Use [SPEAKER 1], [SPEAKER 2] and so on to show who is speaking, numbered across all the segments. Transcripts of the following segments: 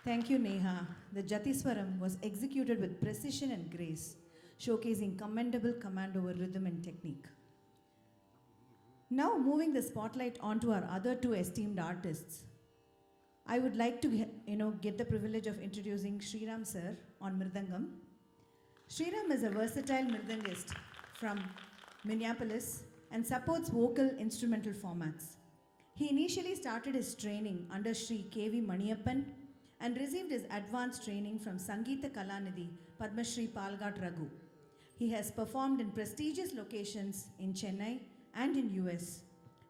[SPEAKER 1] Thank you, Neha. The Jatiswaram was executed with precision and grace, showcasing commendable command over rhythm and technique. Now, moving the spotlight onto our other two esteemed artists, I would like to get the privilege of introducing Sriram sir on Mridangam. Sriram is a versatile Mridangist from Minneapolis and supports vocal instrumental formats. He initially started his training under Sri K.V. Maniappan and received his advanced training from Sangeeta Kalanidhi Padma Shri Palghat Raghu. He has performed in prestigious locations in Chennai and in US.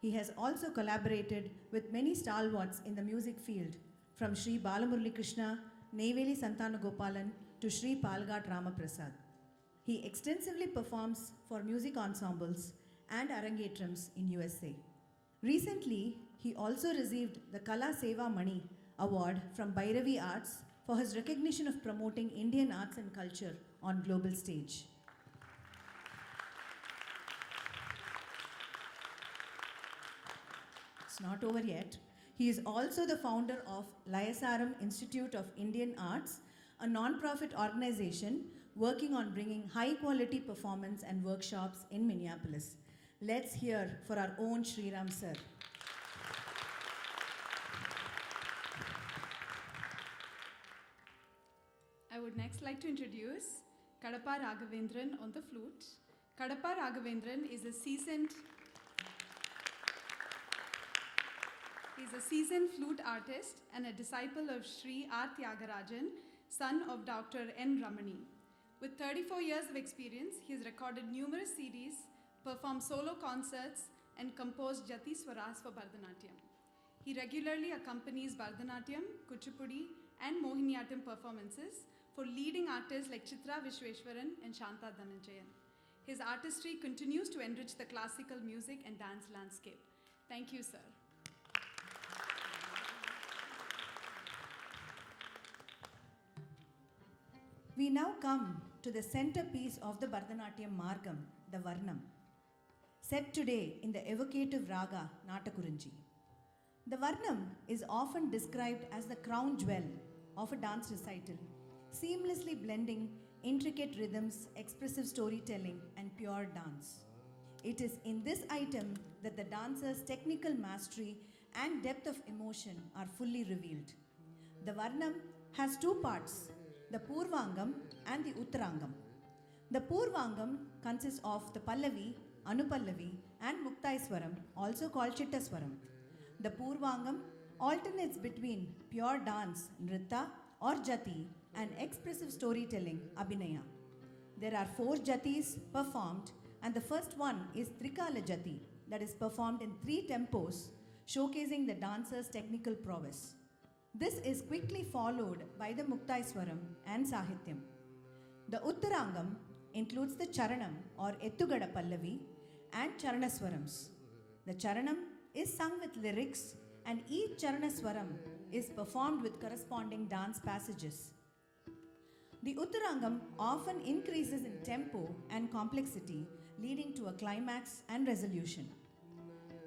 [SPEAKER 1] He has also collaborated with many stalwarts in the music field, from Sri Balamurali Krishna, Neyveli Santanagopalan to Sri Palghat Ramaprasad. He extensively performs for music ensembles and arangetrams in USA. Recently, he also received the Kala Seva Mani Award from Bhairavi Arts for his recognition of promoting Indian arts and culture on global stage. It's not over yet. He is also the founder of Layasaram Institute of Indian Arts, a non-profit organization working on bringing high-quality performance and workshops in Minneapolis. Let's hear for our own Sriram sir.
[SPEAKER 2] I would next like to introduce Kadapa Raghavendran on the flute. Kadapa Raghavendran is a seasoned flute artist and a disciple of Sri R. Tyagarajan, son of Dr. N. Ramani. With 34 years of experience, he has recorded numerous CDs, performed solo concerts, and composed Jatiswaras for Bharatanatyam. He regularly accompanies Bharatanatyam, Kuchipudi, and Mohiniyattam performances for leading artists like Chitra Vishweshwaran and Shanta Dhananjayan. His artistry continues to enrich the classical music and dance landscape. Thank you, sir.
[SPEAKER 1] We now come to the centerpiece of the Bharatanatyam Margam, the Varnam, set today in the evocative raga Natakurinji. The Varnam is often described as the crown jewel of a dance recital, seamlessly blending intricate rhythms, expressive storytelling, and pure dance. It is in this item that the dancer's technical mastery and depth of emotion are fully revealed. The Varnam has two parts, the Purvangam and the Uttarangam. The Purvangam consists of the Pallavi, Anupallavi and Muktaiswaram, also called Chittaswaram. The Purvangam alternates between pure dance, Nritta or Jati, and expressive storytelling, Abhinaya. There are 4 Jatis performed, and the first one is Trikala Jati, that is performed in 3 tempos, showcasing the dancer's technical prowess. This is quickly followed by the Muktaiswaram and Sahityam. The Uttarangam includes the Charanam or Ettugada Pallavi and Charanaswarams. The Charanam is sung with lyrics, and each Charanaswaram is performed with corresponding dance passages. The Uttarangam often increases in tempo and complexity, leading to a climax and resolution.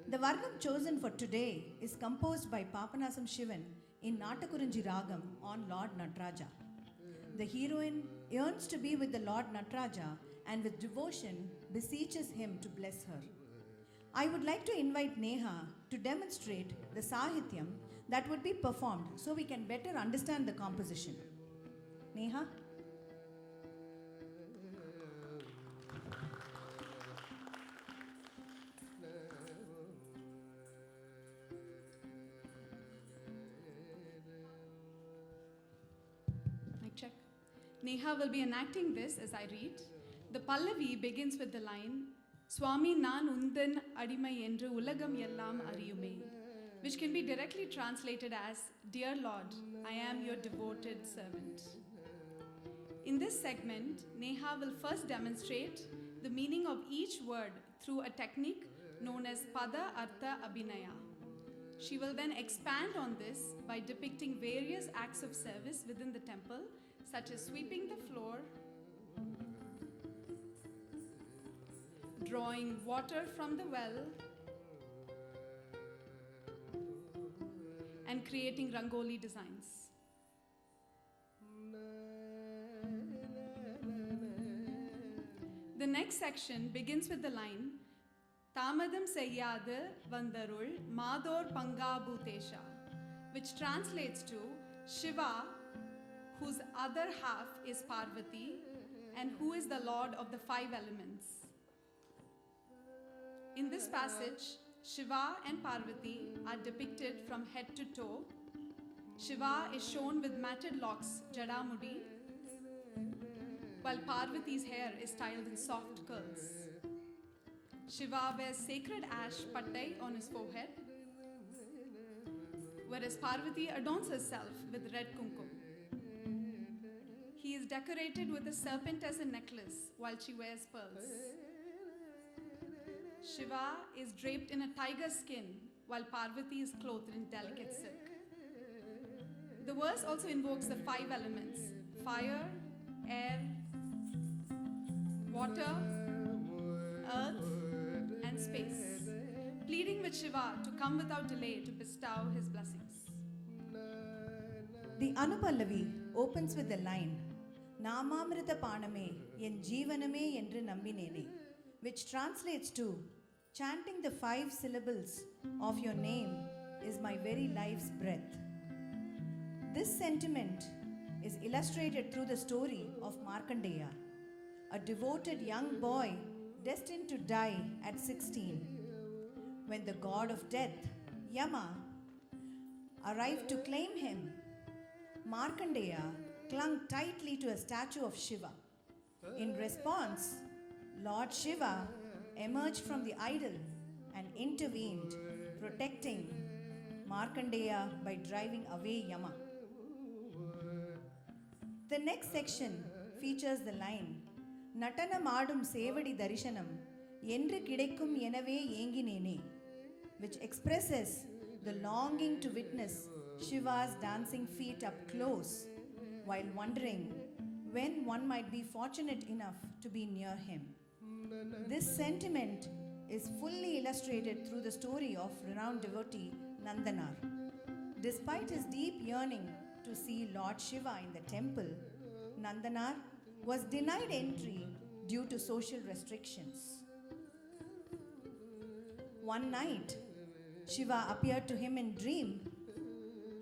[SPEAKER 1] The Varnam chosen for today is composed by Papanasam Shivan in Natakurinji Ragam on Lord Nataraja. The heroine yearns to be with the Lord Nataraja and with devotion beseeches him to bless her. I would like to invite Neha to demonstrate the Sahityam that would be performed so we can better understand the composition. Neha?
[SPEAKER 2] Mic check. Neha will be enacting this as I read. The Pallavi begins with the line, Swami Naan Undan Adimai Endru Ulagam Yellam Ariyume, which can be directly translated as, Dear Lord, I am your devoted servant. In this segment, Neha will first demonstrate the meaning of each word through a technique known as Pada Artha Abhinaya. She will then expand on this by depicting various acts of service within the temple, such as sweeping the floor, drawing water from the well, and creating Rangoli designs. The next section begins with the line Tamadam Seyyadu Vandarul Mador Pangabhutesha, which translates to Shiva, whose other half is Parvati and who is the lord of the five elements. In this passage, Shiva and Parvati are depicted from head to toe. Shiva is shown with matted locks, Jadamudi, while Parvati's hair is styled in soft curls. Shiva wears sacred ash pattai on his forehead, whereas Parvati adorns herself with red kumkum. He is decorated with a serpent as a necklace while she wears pearls. Shiva is draped in a tiger skin while Parvati is clothed in delicate silk. The verse also invokes the five elements: fire, air, water, earth, and space, pleading with Shiva to come without delay to bestow his blessings.
[SPEAKER 1] The Anupallavi opens with the line Namamrita Paname yen Jeevaname endru nambinene, which translates to chanting the 5 syllables of your name is my very life's breath. This sentiment is illustrated through the story of Markandeya, a devoted young boy destined to die at 16. When the god of death, Yama, arrived to claim him, Markandeya clung tightly to a statue of Shiva. In response, Lord Shiva emerged from the idol and intervened, protecting Markandeya by driving away Yama. The next section features the line Natanamadum Sevadi Darishanam Endru Kidaikum Enave Yenginene, which expresses the longing to witness Shiva's dancing feet up close while wondering when one might be fortunate enough to be near him. This sentiment is fully illustrated through the story of renowned devotee Nandanar. Despite his deep yearning to see Lord Shiva in the temple, Nandanar was denied entry due to social restrictions. One night, Shiva appeared to him in dream,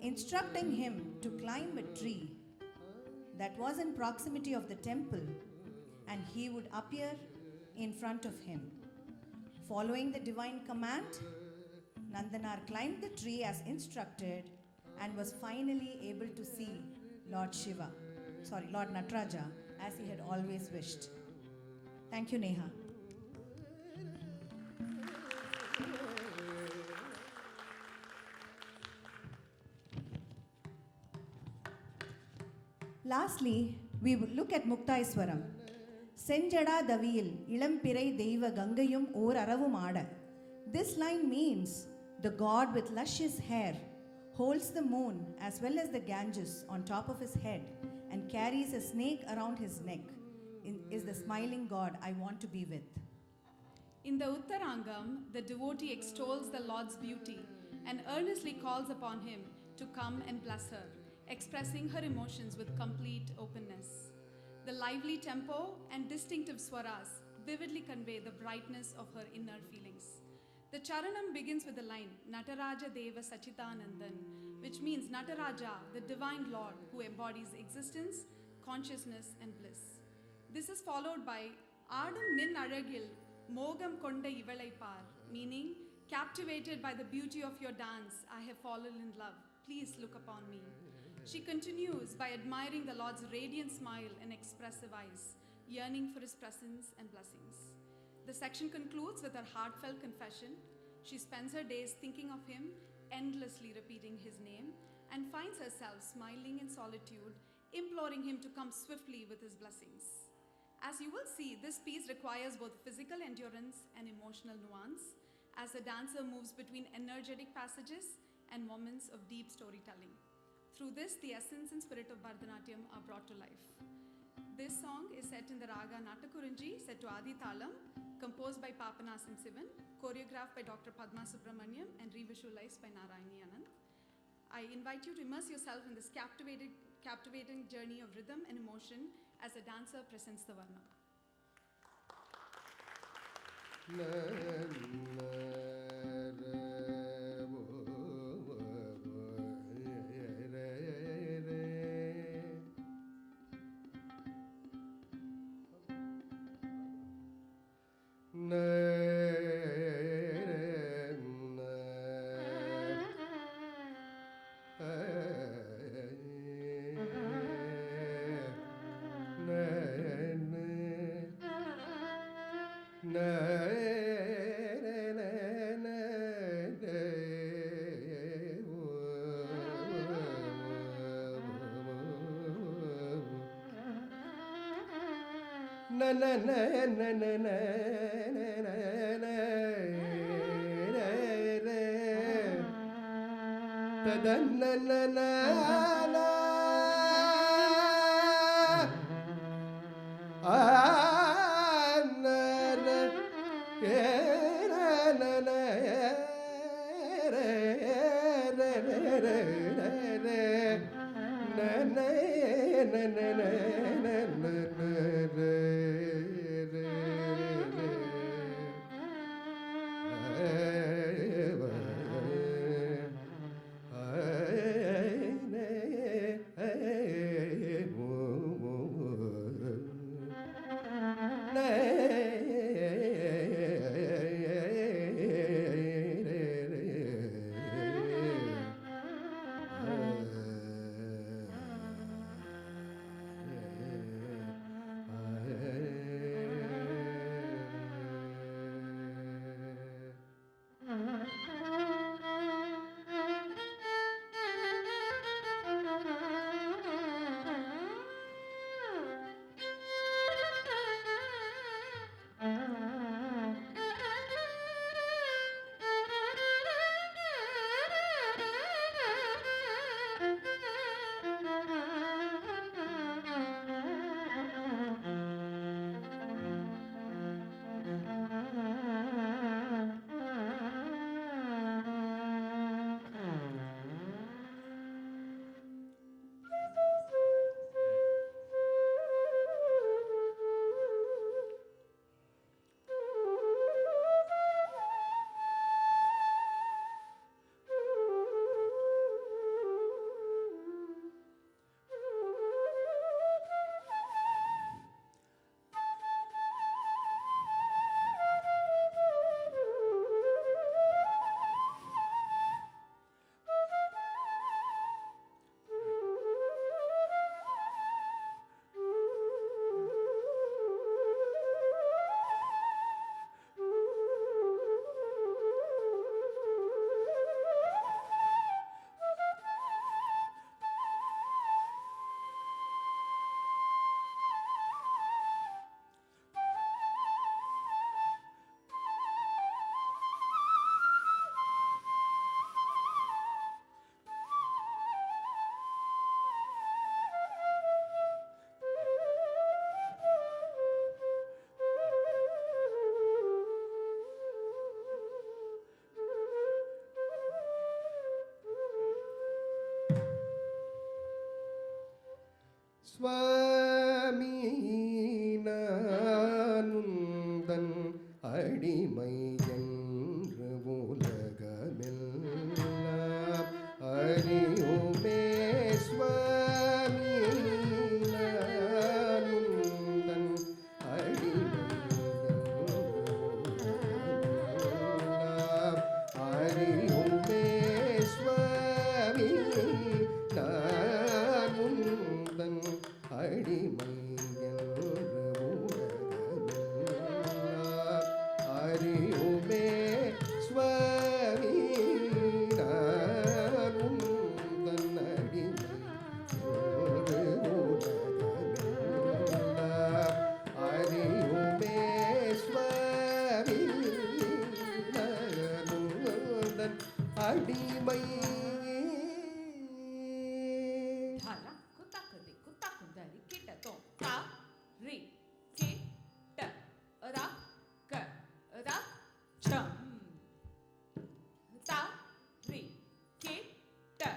[SPEAKER 1] instructing him to climb a tree that was in proximity of the temple, and he would appear in front of him. Following the divine command, Nandanar climbed the tree as instructed and was finally able to see Lord Nataraja, as he had always wished. Thank you, Neha. Lastly, we will look at Muktaiswaram. Senjada Davil, Ilampirai Deiva Gangayum or Aravumada. This line means the god with luscious hair holds the moon as well as the Ganges on top of his head and carries a snake around his neck. Is the smiling god I want to be with.
[SPEAKER 2] In the Uttarangam, the devotee extols the Lord's beauty and earnestly calls upon him to come and bless her, expressing her emotions with complete openness. The lively tempo and distinctive swaras vividly convey the brightness of her inner feelings. The charanam begins with the line Nataraja Deva Sachitanandan, which means Nataraja, the divine Lord who embodies existence, consciousness, and bliss. This is followed by Adum Nin Aragil Mogam Konda Ivalai Par, meaning captivated by the beauty of your dance, I have fallen in love. Please look upon me. She continues by admiring the Lord's radiant smile and expressive eyes, yearning for his presence and blessings. The section concludes with her heartfelt confession. She spends her days thinking of him, endlessly repeating his name, and finds herself smiling in solitude, imploring him to come swiftly with his blessings. As you will see, this piece requires both physical endurance and emotional nuance, as the dancer moves between energetic passages and moments of deep storytelling. Through this, the essence and spirit of Bharatanatyam are brought to life. This song is set in the raga Natakurunji, set to Adi Thalam, composed by Papanasan Sivan, choreographed by Dr. Padma Subramaniam, and revisualized by Narayani Anand. I invite you to immerse yourself in this captivating journey of rhythm and emotion as a dancer presents the Varnam.
[SPEAKER 3] சுவாமி நானுந்தன் அடிமை என்று உலகமெல்லாம் அறியுமே. சுவாமி நானுந்தன் அடிமை அறியுமே. சுவாமி நானுந்தன் அடிமை என்று உலகமெல்லாம் அறியுமே. சுவாமி நானுந்தன் அடிமை என்று உலகமெல்லாம் அறியுமே. சுவாமி நானுந்தன் அடிமை.
[SPEAKER 4] Dhala, kutakadi, kutakundari, kitato, ta, ri, ki, ta, ra, ka, ra, cham. Ta, ri, ki, ta,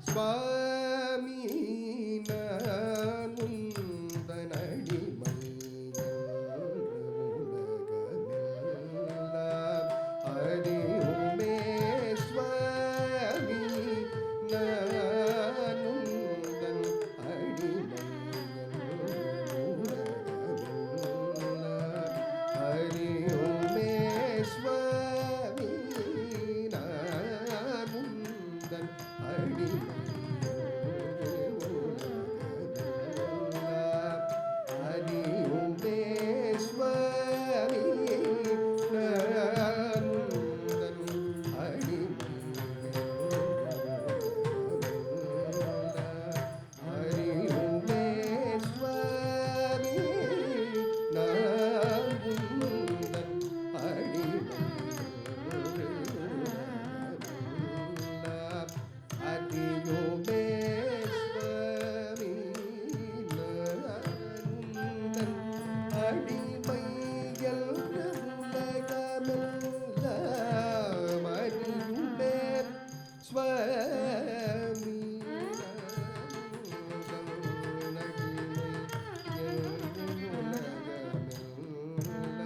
[SPEAKER 3] சுவாமி நான் உந்தன் அடிமை உலகமெல்லாம் அறியுமே சுவாமி நான் உந்தன் அடிமை உலகமெல்லாம்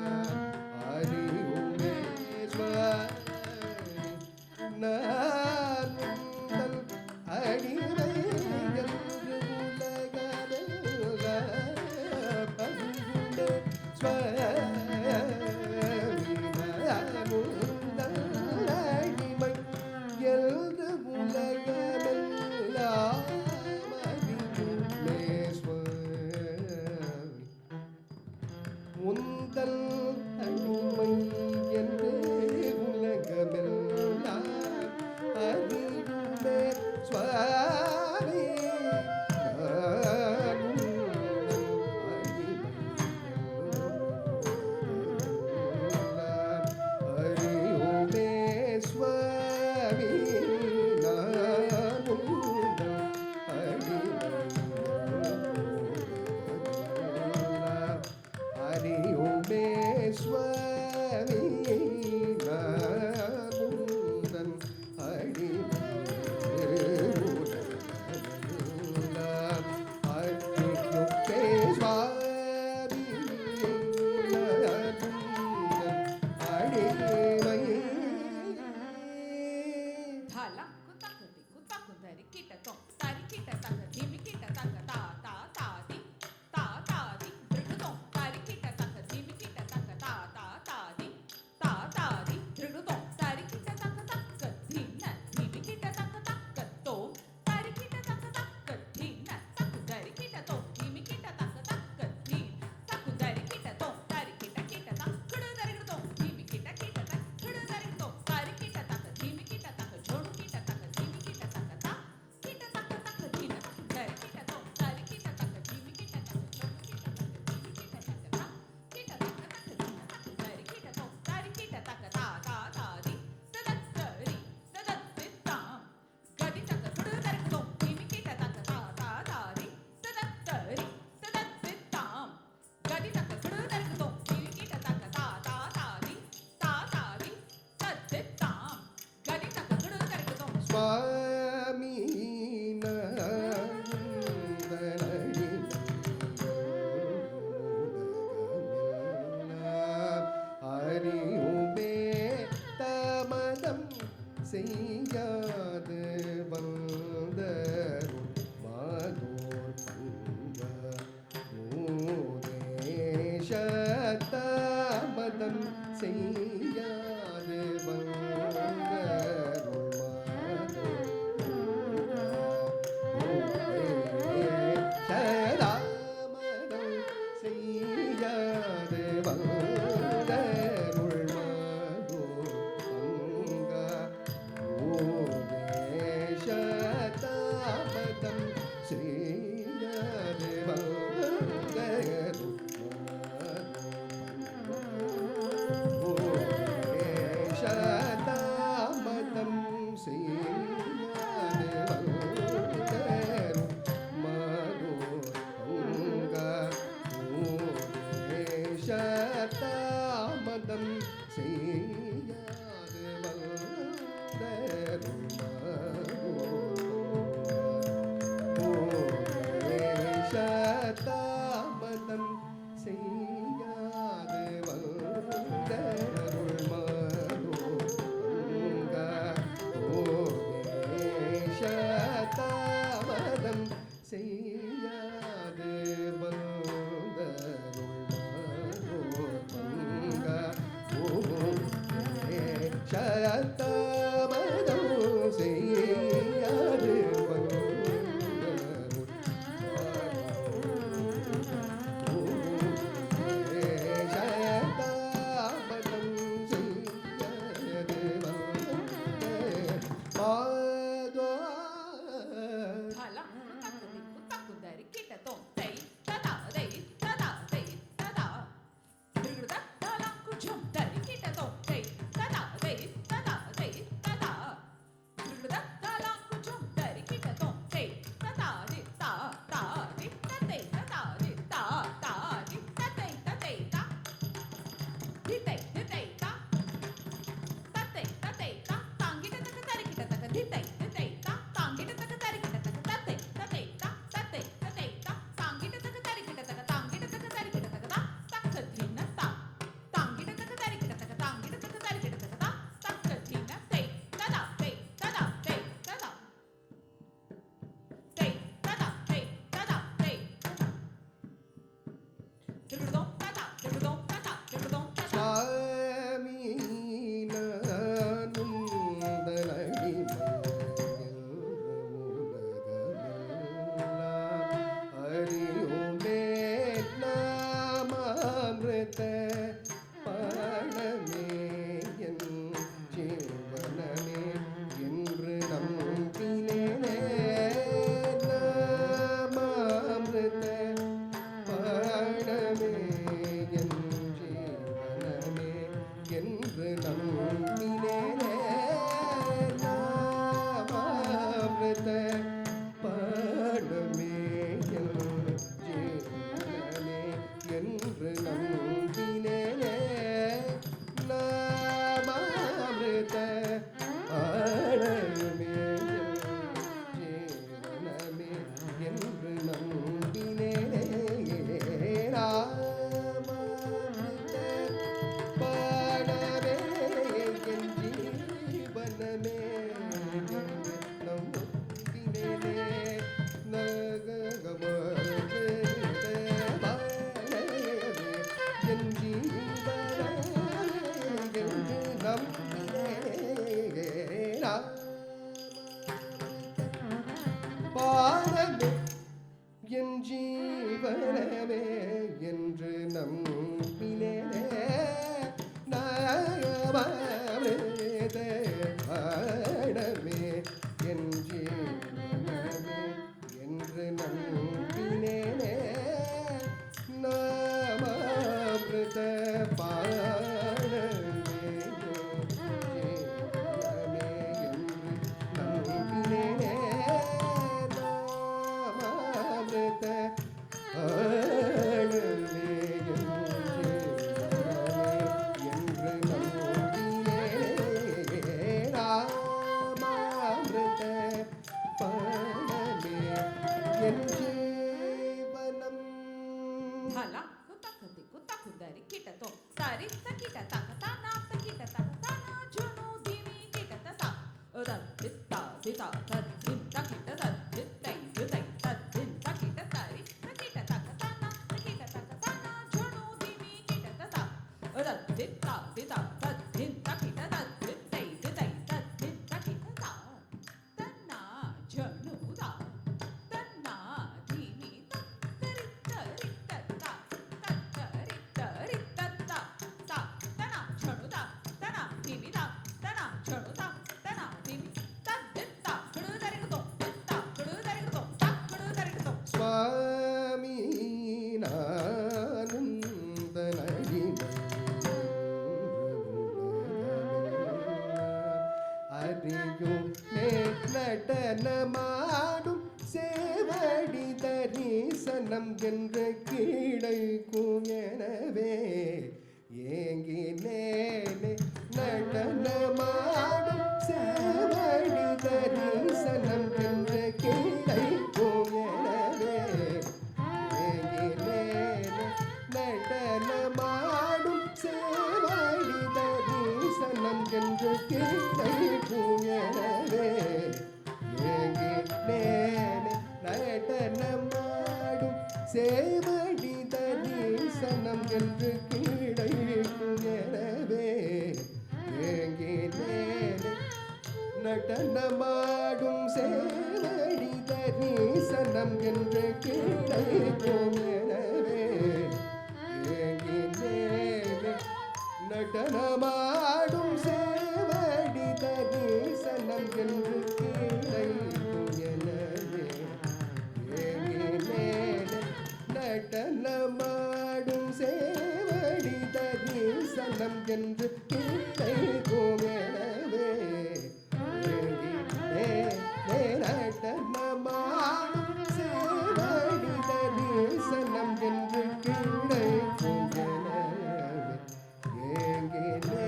[SPEAKER 3] அறியுமே சுவாமி நான் உந்தன் அடிமை உந்தல் அடிமை என்று உலகமெல்லாம் சுவாமி நந்தனடி அறியுமே தாமதம் செய்யாது வந்தருள் மாதோர் பங்க மூதேஷ தாமதம் செய்யாது வந்தருள் மாதோர் தாமதம் செய்யாது வந்தருள் மாதோர் பங்க மூதேஷ தாமதம் செய்யாது வந்தருள் தாமதம் செய்யாது வந்தருள் மாதோர் பங்க மூதேஷ தாமதம் செய்யாது வந்தருள் மூதேஷ தாமதம் செய்யாது வந்தருள் மாதோர் பங்க மூதேஷ தாமதம் செய்யாது வந்தருள் மாதோர் பங்க மூதேஷ தாமதம்
[SPEAKER 4] திதா தத்தின் தக்கிட்ட தத்தித்தை திதை தத்தின் தக்கிட்ட தரி தக்கிட்ட தக்கதானா தக்கிட்ட தக்கதானா ஜனு திமி கிட்ட ததா தத்தித்தா திதா தத்தின் தக்கிட்ட தத்தித்தை திதை தத்தின் தக்கிட்ட தா தன்னா ஜனுதா தன்னா திமி தரி தரி தத்தா தத்தரி தரி தத்தா தா தனா ஜனுதா தனா திமிதா தனா ஜனுதா தனா திமி தத்தித்தா குடுதரிக்குதோ தத்தா குடுதரிக்குதோ தா குடுதரிக்குதோ
[SPEAKER 3] சுவாமி நானுந்தனடிமை அறியும் நடனமாடும் சேவடி தரிசனம் என்ற கீழைக்கும் எனவே ஏங்கினேனே நடனமாடும் சேவடி தரிசனம் என்ற கீழைக்கும் எனவே ஏங்கினேனே நடனமாடும் சேவடி தரிசனம் என்ற கீழைக்கும் எனவே ஏங்கினேனே நடனமாடும் சேவடி தரிசனம் என்று கீழைக்கும் எனவே ஏங்கினேனே நடனமாடும் சேவடி தரிசனம் என்று கீழைக்கும் எனவே ஏங்கினேனே நடனமாடும் சேவடி தரிசனம் என்று கீழைக்கும் எனவே ஏங்கினேனே நடனமாடும் சேவடி தரிசனம் என்று கீழைக்கும் எனவே ஏங்கினேனே நடனமாடும் சேவடி தரிசனம் என்று கீழைக்கும் எனவே ஏங்கினேனே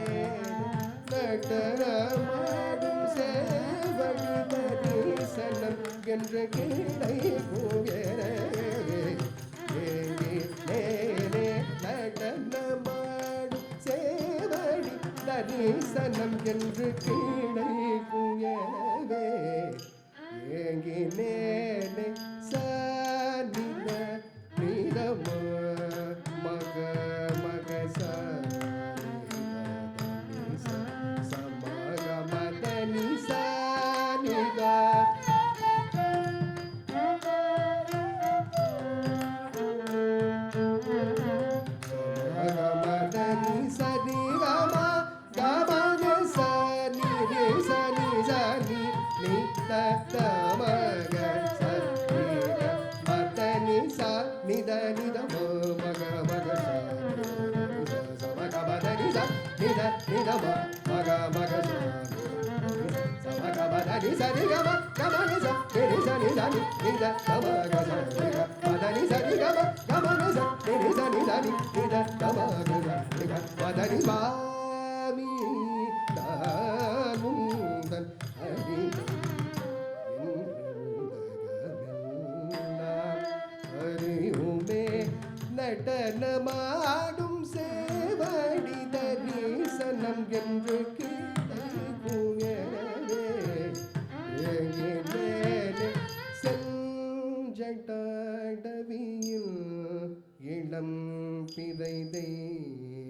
[SPEAKER 3] நடனமாடும் சேவடி தரிசனம் என்று கீழைக்கும் எனவே ஏங்கினேனே நடனமாடும் சேவடி தரிசனம் என்று கீழைக்கும் எனவே ஏங்கினேனே சானித நீதம மக மக சமக மதனி சானிதா மதனி சரி கம கமக சனி ரே சனி சனி நி தத மக சரி மதனி ச நித நித மக மக சமக மதனி ச நித நித மக மக சமக மதனி சரி கம கம நி ச ரி சனி சனி நித கமக சரி மதனி சரி கம கம நி ச ரி சனி சனி நித கமக சரி மதனி சுவாமி நானுந்தன் அடிமை அறியுமே நடனமாடும் சேவடி தரிசனம் என்று கீழைக்கும் எனவே ஏங்கினேனே செஞ்சடவியில் இளம் பிறை தெய்வகங்கையும்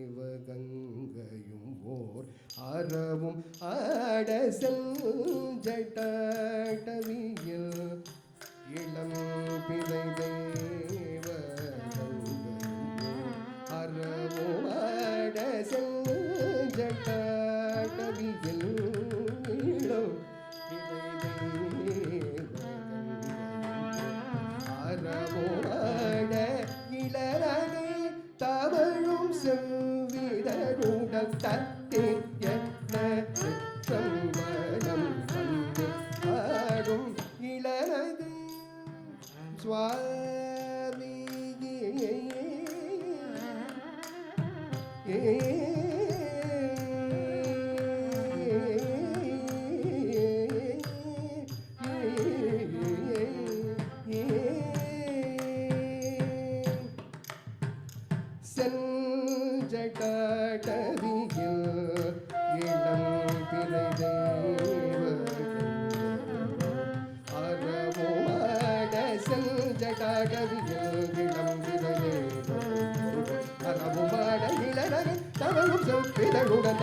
[SPEAKER 3] ஓர் அறவும் ஆட செஞ்சடவியில் இளம் பிறை தெய்வகங்கையும் அறவும் ஆட செஞ்சடவியில் இளம் அறவோட இளரனை தவழும் செவ்விடருடல் தட்டி என்ன சிற்றம்பலம் வந்து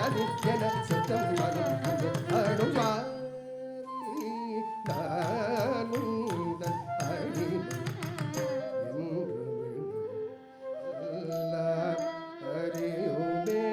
[SPEAKER 3] நதி என சத்தம் வரும் இது அடும் சுவாமி நானுந்தன் அடிமை என்று எல்லாம் அறியுமே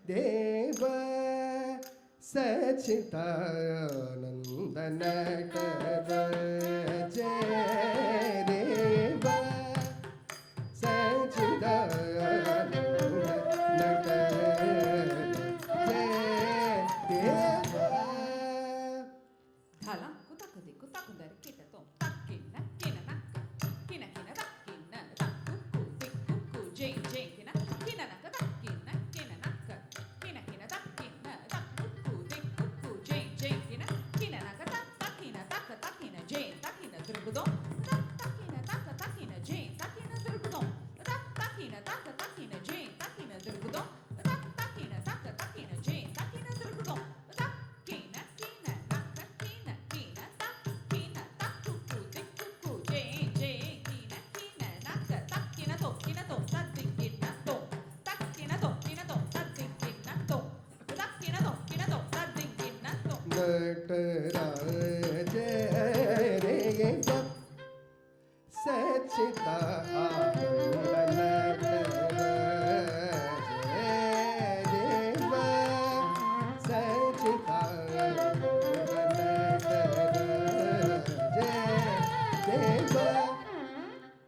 [SPEAKER 3] देव सचिदानंद नटराज देव सचिदानंद नटराज देव
[SPEAKER 4] ಧಾಲ ಕುತಕದಿ ಕುತಕುದರಿ ಕಿಟತೋ ತಕ್ಕಿನ ಕಿನ ನಕ್ಕ ಕಿನ ಕಿನ ತಕ್ಕಿನ ತಕ್ಕು ಕುತಿ ಕುಕ್ಕು ಜೈ ಜೈ ಕಿನ ಕಿನ ನಕ್ಕ ತಕ್ಕಿನ ಕಿನ ನಕ್ಕ ಕಿನ ಕಿನ ತಕ್ಕಿನ ತಕ್ಕು ಕುತಿ ಕುಕ್ಕು ಜೈ ಜೈ ಕಿನ ಕಿನ ನಕ್ಕ ತಕ್ಕಿನ ತಕ್ಕ ತಕ್ಕಿನ ಜೈ ತಕ್ಕಿನ ತಿರುಗುದೋ ತಕ್ಕಿನ ತಕ್ಕ ತಕ್ಕಿನ ಜೈ ತಕ್ಕಿನ ತಿರುಗುದೋ ತಕ್ಕಿನ ತಕ್ಕ ತಕ್ಕಿನ ಜೈ ತಕ್ಕಿನ ತಿರುಗುದೋ ತಕ್ಕಿನ ತಕ್ಕ ತಕ್ಕಿನ ಜೈ ತಕ್ಕಿನ ತಿರುಗುದೋ ತಕ್ಕಿನ ಕಿನ ನಕ್ಕ ಕಿನ ಕಿನ ತಕ್ಕಿನ ತಕ್ಕು ಕುತಿ ಕುಕ್ಕು ಜೈ ಜೈ ಕಿನ ಕಿನ ನಕ್ಕ ತಕ್ಕಿನ ತೋ ತದ್ದಿಕ್ಕಿನ ತೋ ತಕ್ಕಿನ ತೋ ತದ್ದಿಕ್ಕಿನ ತೋ ತಕ್ಕಿನ ತೋ ತದ್ದಿಕ್ಕಿನ ತೋ
[SPEAKER 3] नटराज देव सचिदानंद नटराज देव सचिदानंद नटराज देव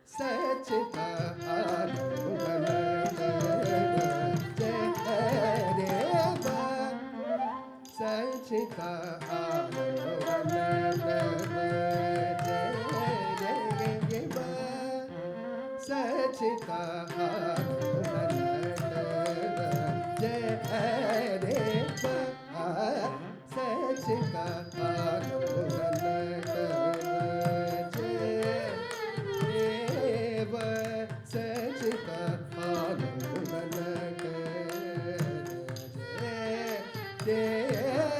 [SPEAKER 3] सचिदानंद नटराज देव सचिता आनंद देव सचिता आनंद देव सचिता आनंद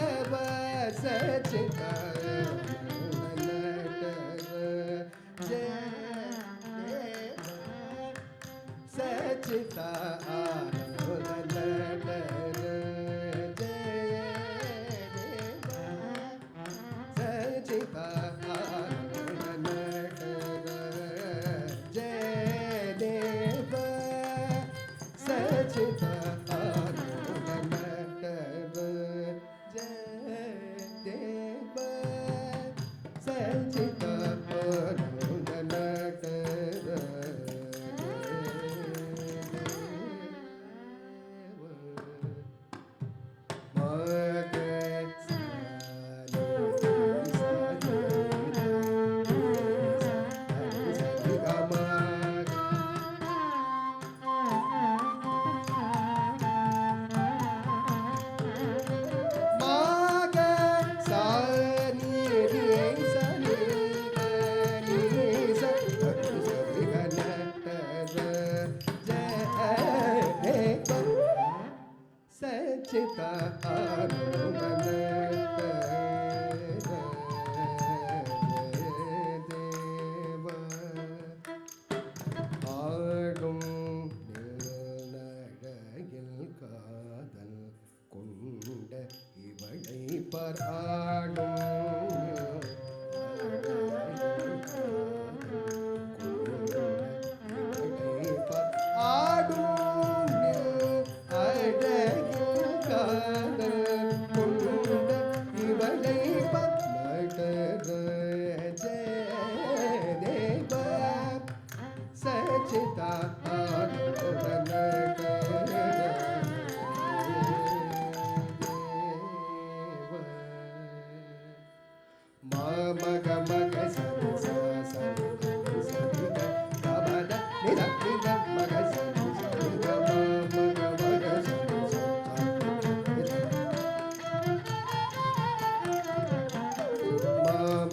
[SPEAKER 3] देव सचिता आनंद देव सचिता सचिता आनंद सचिता आनंद जय देव सचिता आनंद जय देव सचिता आनंद सचिता आनंद देव ஆடும் நிழகில் காதல் கொண்ட இவளை பராடும் सचिता आनंद மக மக சரி சா சரி சரி க கபத நித நித மக சரி சரி க மக மக சரி சா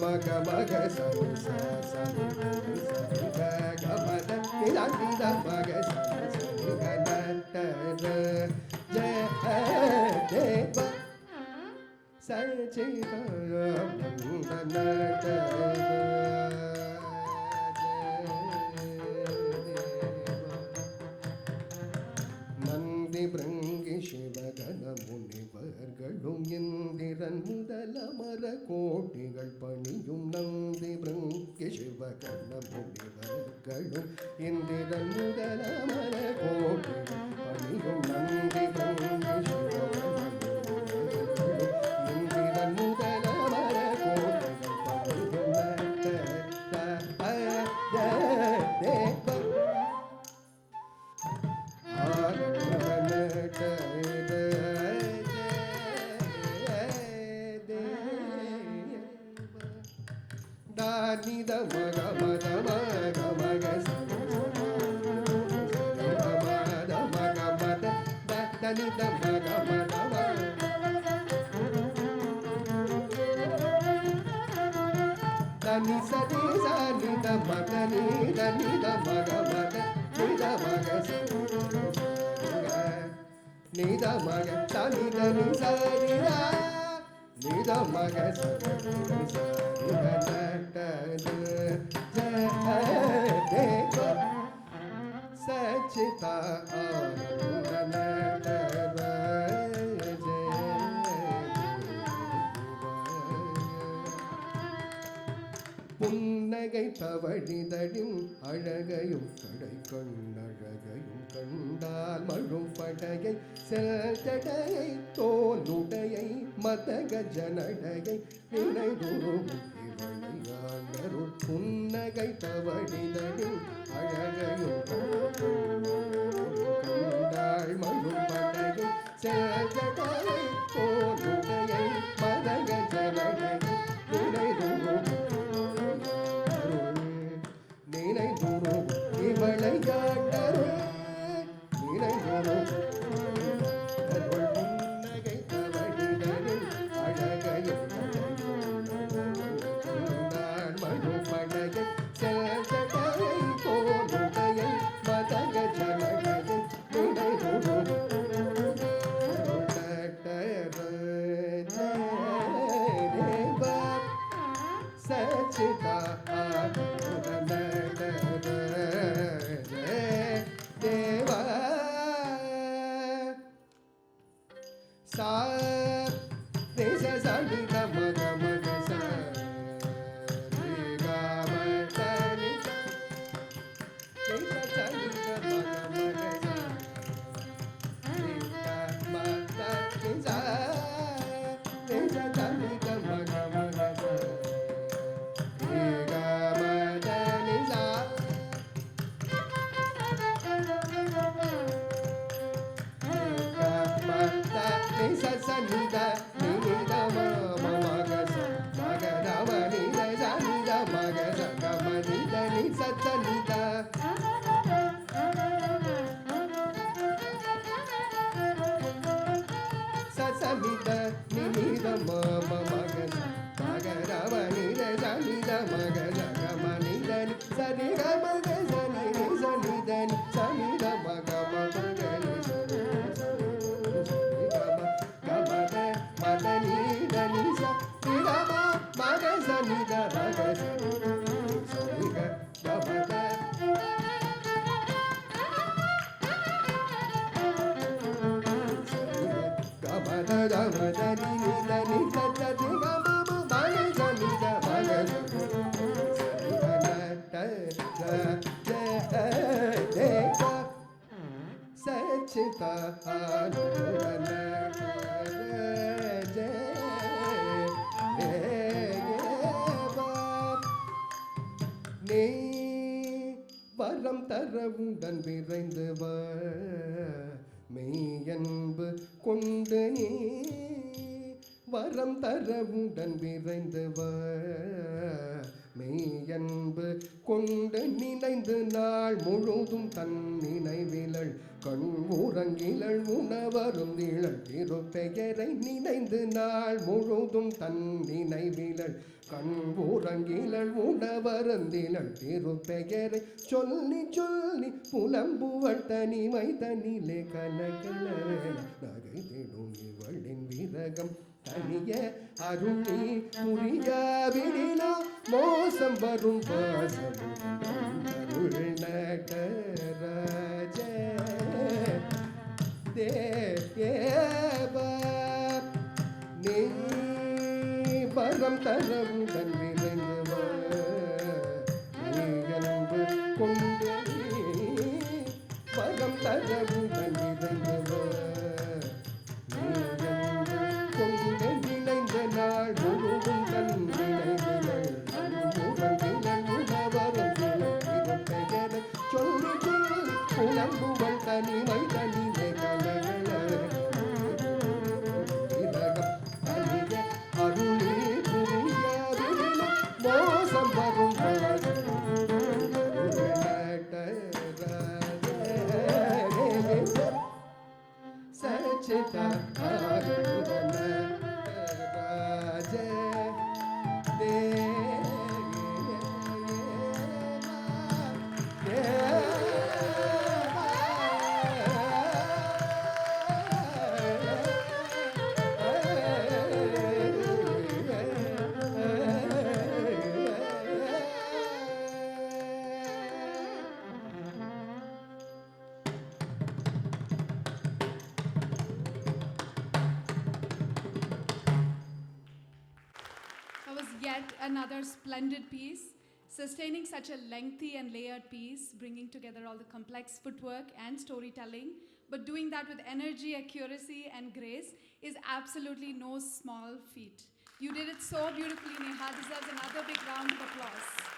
[SPEAKER 3] மக மக சரி சா சரி சரி க கபத நித நித மக சரி சரி க நட ஜய தேவ நந்தி பிருங்கி சிவகண முனிவர்களும் இந்திரன் முதலமர கோட்டிகள் பணியும் நந்தி பிருங்கி சிவகண முனிவர்களும் இந்திரன் முதலமர கோட்டிகள் பணியும் நந்தி பிருங்கி சிவகண நித மக மத மக மக மத மக மத நித மக மத தனி சரி நித மத நித நித மக மத நித மக நித மக தனி தனி சரிதா நித மக சரி தேவ சச்சிதா புன்னகை தவழிதழின் அழகையும் கடை கண்ணழகையும் கண்டால் மழும் படையை செல்தடையை தோலுடையை மதக ஜனடையை நினைவுறும் இவளையாண்டருள் புன்னகை தவழிதழின் அழகையும் கண்டால் மழும் படையை செல்தடையை தோலுடையை மதக ஜனடையை நினைவுறும் இவளையாண்டருள் நினைவுறும் புன்னகை தவழிதழின் அழகையும் மழுப்படையை செல்தடையை தோலுடையை மதக ஜனடையை நினைவுறும் சச்சிதா தேவா சா தேச சனி மக மக சா வரம் தரவுடன் விரைந்து மெய்யன்பு கொண்டு நீ வரம் தரவுடன் விரைந்து வா மெய்யன்பு கொண்டு நினைந்து நாள் முழுதும் தன் நினைவிலள் கண் ஊரங்கிலள் உணவரும் நிழல் திருப்பெயரை நினைந்து நாள் முழுதும் தன் நினைவிலள் கண் ஊரங்கிலள் உணவருந்திலள் திருப்பெயரை சொல்லி சொல்லி புலம்புவள் தனிமை தனிலே கலகல நகை திடும் இவளின் விரகம் தனிய அருளி புரியாவிடினா மோசம் வரும் பாசம் அருள் நடராஜ தேவ நீ வரம் தரவுடன் விரைந்து வா நீ அன்பு கொண்டு வரம் தரவுடன் விரைந்து வா நீ அன்பு கொண்டு நினைந்த நாள் முழுதும் தன் நினைவிலள் அன்புறங்கிலள் உணவரும் பெயரை சொல்லி சொல்லி புலம்புவள் தனிமை தனிமை கலகல விரகம் தனிய அருளி புரியாவிடின மோசம் வரும் சச்சிதா ராஜ
[SPEAKER 2] That was yet another splendid piece, sustaining such a lengthy and layered piece, bringing together all the complex footwork and storytelling, but doing that with energy, accuracy, and grace is absolutely no small feat. You did it so beautifully, Neha. Deserves another big round of applause.